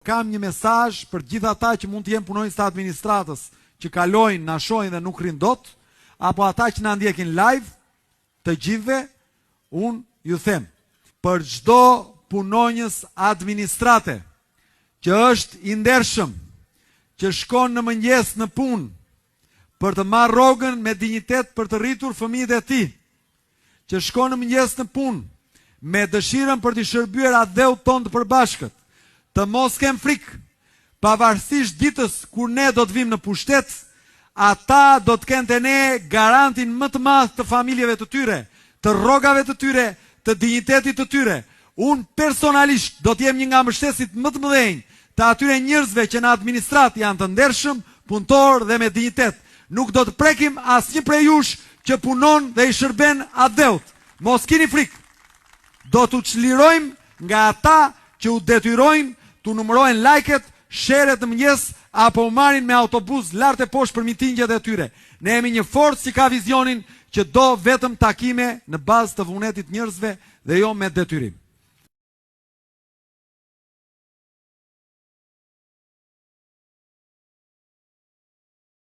Kam një mesazh për gjithë ata që mund të jenë punonjës të administratës, që kalojnë, na shohin dhe nuk rrin dot, apo ata që na ndjekin live, të gjithëve, unë ju them, për çdo punonjës administrate që është i ndershëm, që shkon në mëngjes në punë, për të marrë rrogën me dinjitet për të rritur fëmijët e tij, që shkon në mëngjes në punë, me dëshirën për të shërbyer atë dheut tonë të përbashkët, të mos kem frikë, pavarësisht ditës kur ne do të vim në pushtet, ata do të kenë të ne garantin më të madh të familjeve të tyre, të rrogave të tyre, të dinjitetit të tyre. Unë personalisht do të jem një nga mbështetësit më të mëdhenj të atyre njerëzve që në administrat janë të ndershëm, punëtor dhe me dinjitet. Nuk do të prekim asnjë prej jush që punon dhe i shërben atë dheut. Mos keni frikë. Do t'u çlirojmë nga ata që u detyrojnë t'u numërojnë lajket, sheret në mëngjes apo u marrin me autobus lart e poshtë për mitingjet e tyre. Ne jemi një forcë që ka vizionin që do vetëm takime në bazë të vullnetit njerëzve dhe jo me detyrim.